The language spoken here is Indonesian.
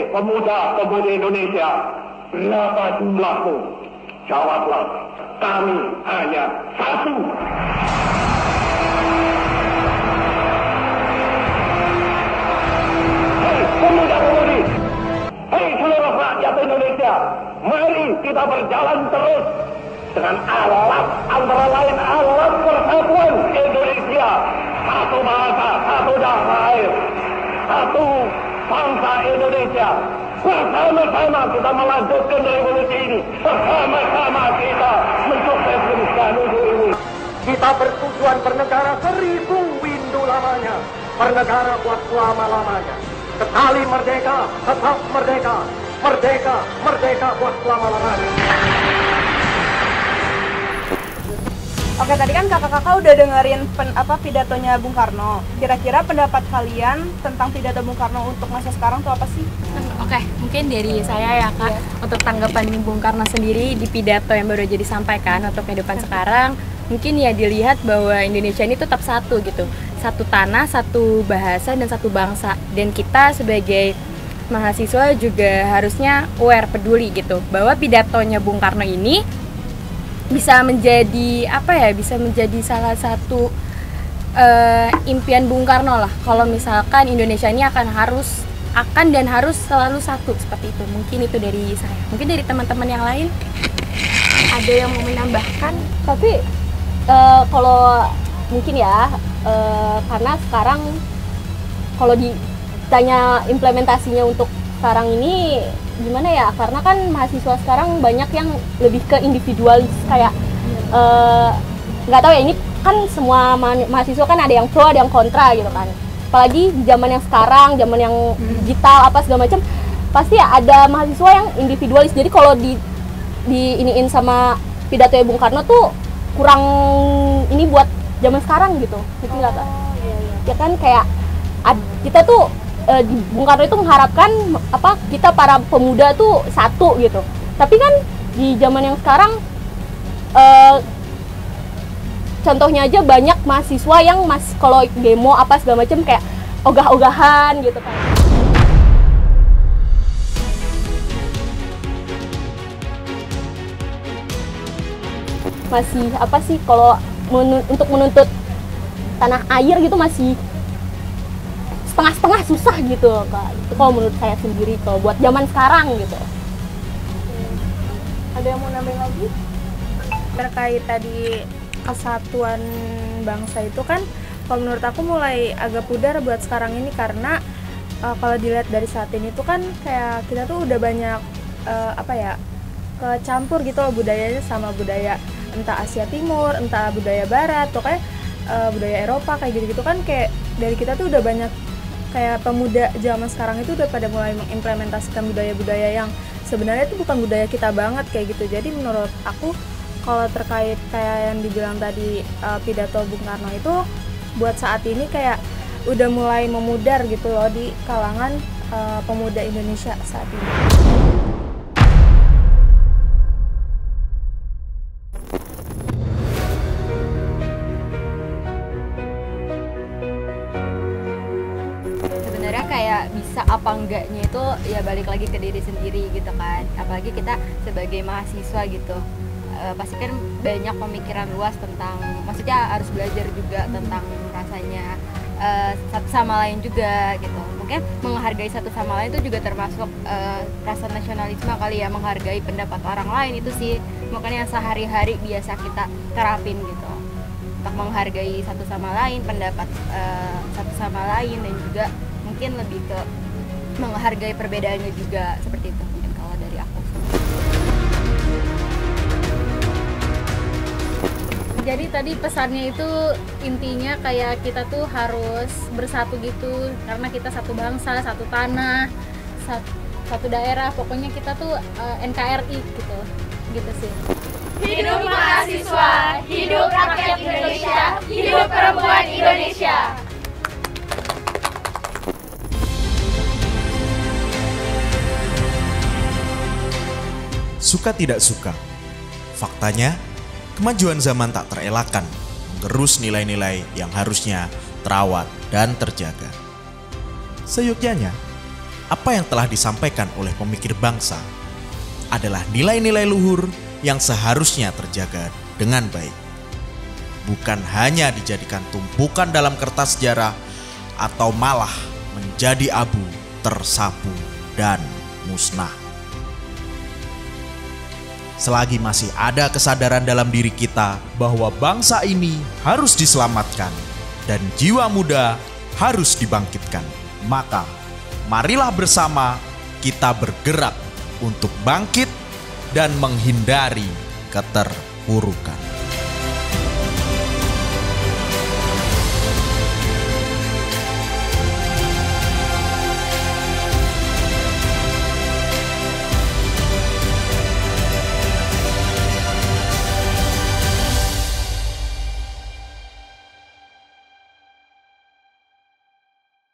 pemuda-pemudi Indonesia, berapa jumlahmu? Jawablah, kami hanya satu. Hei pemuda-pemudi, hei seluruh rakyat Indonesia, mari kita berjalan terus dengan alat, antara lain alat persatuan Indonesia. Satu bahasa, satu tanah air, satu bangsa Indonesia. Bersama-sama kita melanjutkan revolusi ini. Bersama-sama kita mensukseskan ini. Kita bertujuan bernegara 1000 windu lamanya. Bernegara buat selama-lamanya. Sekali merdeka, tetap merdeka. Merdeka, merdeka buat selama-lamanya. Oke, tadi kan kakak-kakak udah dengerin pidatonya Bung Karno. Kira-kira pendapat kalian tentang pidato Bung Karno untuk masa sekarang tuh apa sih? Oke, mungkin dari saya ya Kak, untuk tanggapan Bung Karno sendiri di pidato yang baru aja disampaikan untuk kehidupan sekarang, mungkin ya dilihat bahwa Indonesia ini tetap satu gitu. Satu tanah, satu bahasa, dan satu bangsa. Dan kita sebagai mahasiswa juga harusnya aware, peduli gitu, bahwa pidatonya Bung Karno ini bisa menjadi bisa menjadi salah satu impian Bung Karno lah, kalau misalkan Indonesia ini akan dan harus selalu satu, seperti itu. Mungkin itu dari saya. Mungkin dari teman-teman yang lain ada yang mau menambahkan? Tapi kalau mungkin ya karena sekarang kalau ditanya implementasinya untuk sekarang ini gimana ya, karena kan mahasiswa sekarang banyak yang lebih ke individualis, kayak nggak tahu ya, ini kan semua mahasiswa kan ada yang pro ada yang kontra gitu kan, apalagi di zaman yang sekarang, zaman yang digital apa segala macam, pasti ada mahasiswa yang individualis. Jadi kalau iniin sama pidato Bung Karno tuh kurang ini buat zaman sekarang gitu, ngerti nggak Kak? Ya kan kayak kita tuh di Bung Karno itu mengharapkan kita para pemuda tuh satu gitu. Tapi kan di zaman yang sekarang contohnya aja banyak mahasiswa yang kalau demo apa segala macam kayak ogah-ogahan gitu kan. Masih kalau untuk menuntut tanah air gitu masih setengah-setengah susah gitu Kak. Itu kalau menurut saya sendiri kalau buat zaman sekarang gitu. Ada yang mau nambahin lagi? Terkait tadi kesatuan bangsa itu kan kalau menurut aku mulai agak pudar buat sekarang ini, karena kalau dilihat dari saat ini tuh kan kayak kita tuh udah banyak kecampur gitu loh budayanya sama budaya entah Asia Timur, entah budaya Barat, tuh kayak budaya Eropa kayak gitu-gitu kan, kayak dari kita tuh udah banyak kayak pemuda zaman sekarang itu udah pada mulai mengimplementasikan budaya-budaya yang sebenarnya itu bukan budaya kita banget kayak gitu. Jadi menurut aku kalau terkait kayak yang dibilang tadi pidato Bung Karno itu buat saat ini kayak udah mulai memudar gitu loh di kalangan pemuda Indonesia saat ini. Kayak bisa apa enggaknya itu ya balik lagi ke diri sendiri gitu kan, apalagi kita sebagai mahasiswa gitu, pasti kan banyak pemikiran luas tentang, maksudnya harus belajar juga tentang rasanya satu sama lain juga gitu. Mungkin menghargai satu sama lain itu juga termasuk rasa nasionalisme kali ya, menghargai pendapat orang lain itu sih, makanya sehari-hari biasa kita terapin gitu untuk menghargai satu sama lain, pendapat satu sama lain, dan juga mungkin lebih ke menghargai perbedaannya juga, seperti itu mungkin kalau dari aku. Jadi tadi pesannya itu intinya kayak kita tuh harus bersatu gitu, karena kita satu bangsa, satu tanah, satu daerah, pokoknya kita tuh NKRI gitu sih. Hidup mahasiswa, hidup rakyat Indonesia, hidup perempuan Indonesia. Suka tidak suka, faktanya kemajuan zaman tak terelakkan menggerus nilai-nilai yang harusnya terawat dan terjaga. Seyogyanya, apa yang telah disampaikan oleh pemikir bangsa adalah nilai-nilai luhur yang seharusnya terjaga dengan baik. Bukan hanya dijadikan tumpukan dalam kertas sejarah atau malah menjadi abu, tersapu, dan musnah. Selagi masih ada kesadaran dalam diri kita bahwa bangsa ini harus diselamatkan dan jiwa muda harus dibangkitkan, maka marilah bersama kita bergerak untuk bangkit dan menghindari keterpurukan.